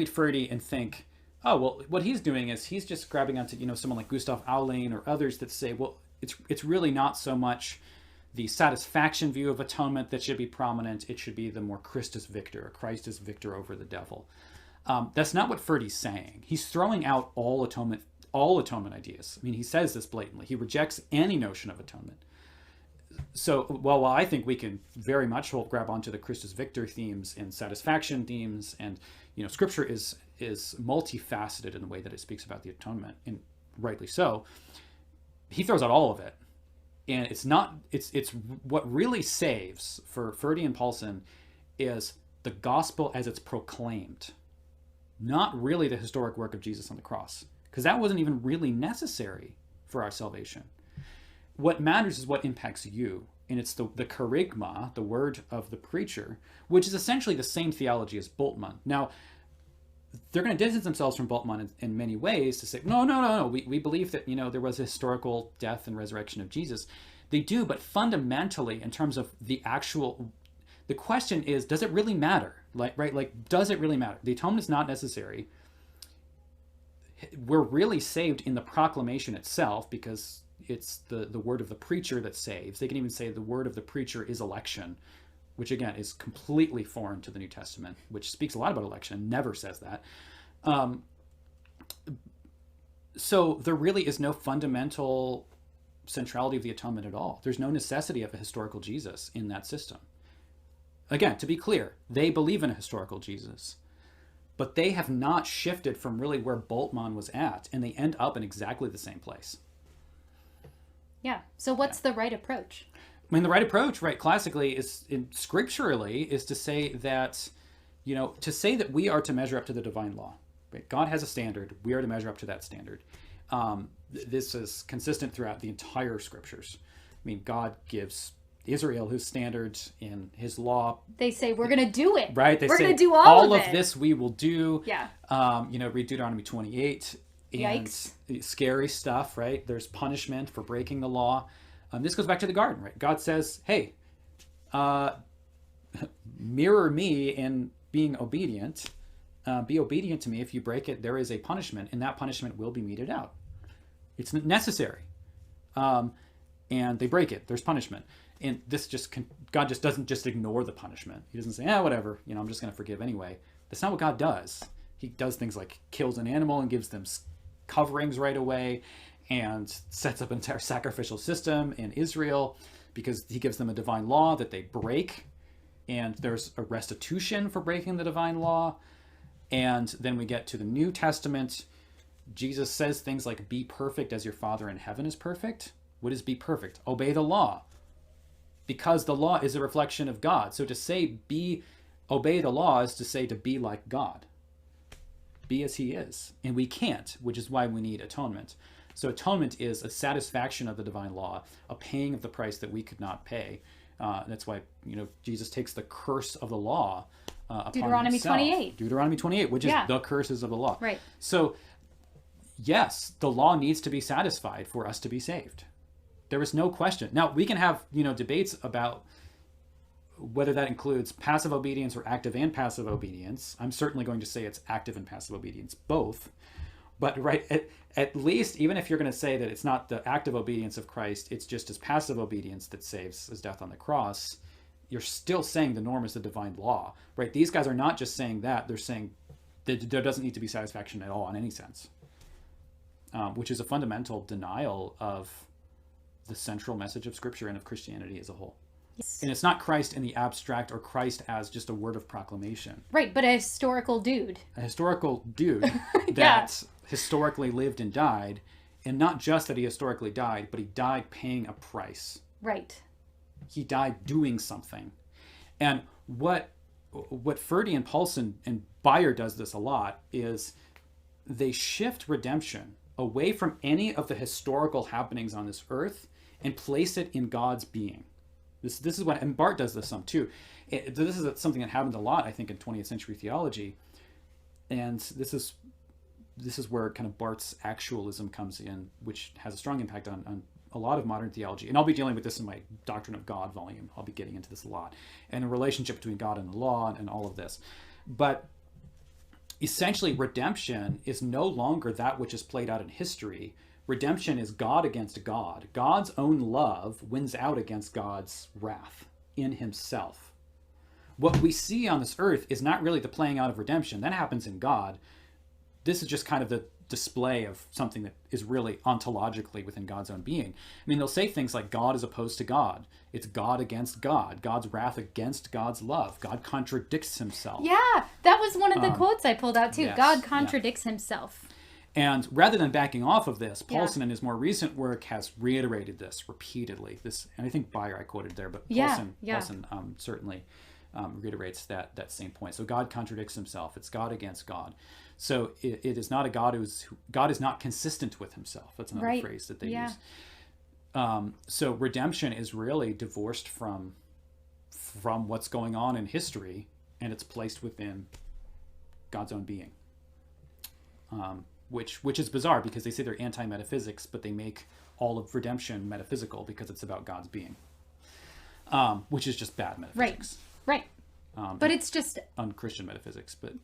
read Ferde and think, oh, well, what he's doing is he's just grabbing onto, someone like Gustav Aulén or others that say, well, it's really not so much the satisfaction view of atonement that should be prominent. It should be the more Christus victor, Christ is victor over the devil. That's not what Ferde's saying. He's throwing out all atonement ideas. I mean, he says this blatantly. He rejects any notion of atonement. So, while I think we can very much grab onto the Christus Victor themes and satisfaction themes, and Scripture is multifaceted in the way that it speaks about the atonement, and rightly so, he throws out all of it, and it's what really saves for Ferde and Paulson is the gospel as it's proclaimed, not really the historic work of Jesus on the cross, because that wasn't even really necessary for our salvation. What matters is what impacts you, and it's the kerygma, the word of the preacher, which is essentially the same theology as Bultmann. Now, they're going to distance themselves from Bultmann in many ways to say, no, we believe that there was a historical death and resurrection of Jesus. They do, but fundamentally, in terms of the question is, does it really matter? Does it really matter? The atonement is not necessary. We're really saved in the proclamation itself, because it's the word of the preacher that saves. They can even say the word of the preacher is election, which again is completely foreign to the New Testament, which speaks a lot about election, never says that. So there really is no fundamental centrality of the atonement at all. There's no necessity of a historical Jesus in that system. Again, to be clear, they believe in a historical Jesus, but they have not shifted from really where Bultmann was at, and they end up in exactly the same place. Yeah. So what's the right approach? I mean, the right approach, right, classically, scripturally, is to say that, we are to measure up to the divine law. Right? God has a standard. We are to measure up to that standard. This is consistent throughout the entire scriptures. I mean, God gives Israel his standards in his law. They say, we're going to do it. Right? We're going to do all of it. This we will do. Yeah. Read Deuteronomy 28. And Yikes. Scary stuff, right? There's punishment for breaking the law. This goes back to the garden, right? God says, hey, mirror me in being obedient. Be obedient to me. If you break it, there is a punishment, and that punishment will be meted out. It's necessary. And they break it. There's punishment. And God just doesn't just ignore the punishment. He doesn't say, whatever, I'm just going to forgive anyway. That's not what God does. He does things like kills an animal and gives them coverings right away, and sets up an entire sacrificial system in Israel because he gives them a divine law that they break, and there's a restitution for breaking the divine law. And then we get to the New Testament. Jesus says things like, be perfect as your Father in heaven is perfect. What is be perfect? Obey the law, because the law is a reflection of God. So to say obey the law is to say to be like God. Be as he is. And we can't, which is why we need atonement. So atonement is a satisfaction of the divine law, a paying of the price that we could not pay. That's why, Jesus takes the curse of the law upon Deuteronomy himself. 28. Deuteronomy 28, which is the curses of the law. Right. So, yes, the law needs to be satisfied for us to be saved. There is no question. Now, we can have, debates about whether that includes passive obedience or active and passive obedience. I'm certainly going to say it's active and passive obedience, both. But at least, even if you're going to say that it's not the active obedience of Christ, it's just his passive obedience that saves his death on the cross, you're still saying the norm is the divine law, right? These guys are not just saying that, they're saying that there doesn't need to be satisfaction at all in any sense, which is a fundamental denial of the central message of Scripture and of Christianity as a whole. Yes. And it's not Christ in the abstract or Christ as just a word of proclamation. Right, but a historical dude. A historical dude that historically lived and died, and not just that he historically died, but he died paying a price. Right. He died doing something. And what Ferde and Paulson and Bayer does this a lot is they shift redemption away from any of the historical happenings on this earth and place it in God's being. This is what, and Barth does this some too. This is something that happened a lot, I think, in 20th century theology. And this is where kind of Barth's actualism comes in, which has a strong impact on a lot of modern theology. And I'll be dealing with this in my Doctrine of God volume. I'll be getting into this a lot. And the relationship between God and the law and all of this. But essentially redemption is no longer that which is played out in history. Redemption is God against God. God's own love wins out against God's wrath in himself. What we see on this earth is not really the playing out of redemption. That happens in God. This is just kind of the display of something that is really ontologically within God's own being. I mean, they'll say things like God is opposed to God. It's God against God. God's wrath against God's love. God contradicts himself. Yeah, that was one of the quotes I pulled out too. Yes, God contradicts himself. And rather than backing off of this, Paulson in his more recent work has reiterated this repeatedly. This, and I think Bayer I quoted there, but Paulson certainly reiterates that same point. So God contradicts himself. It's God against God. So it is not a God God is not consistent with himself. That's another phrase that they use. So redemption is really divorced from what's going on in history, and it's placed within God's own being. Which is bizarre because they say they're anti-metaphysics, but they make all of redemption metaphysical because it's about God's being, which is just bad metaphysics. Right. But it's just unchristian metaphysics. But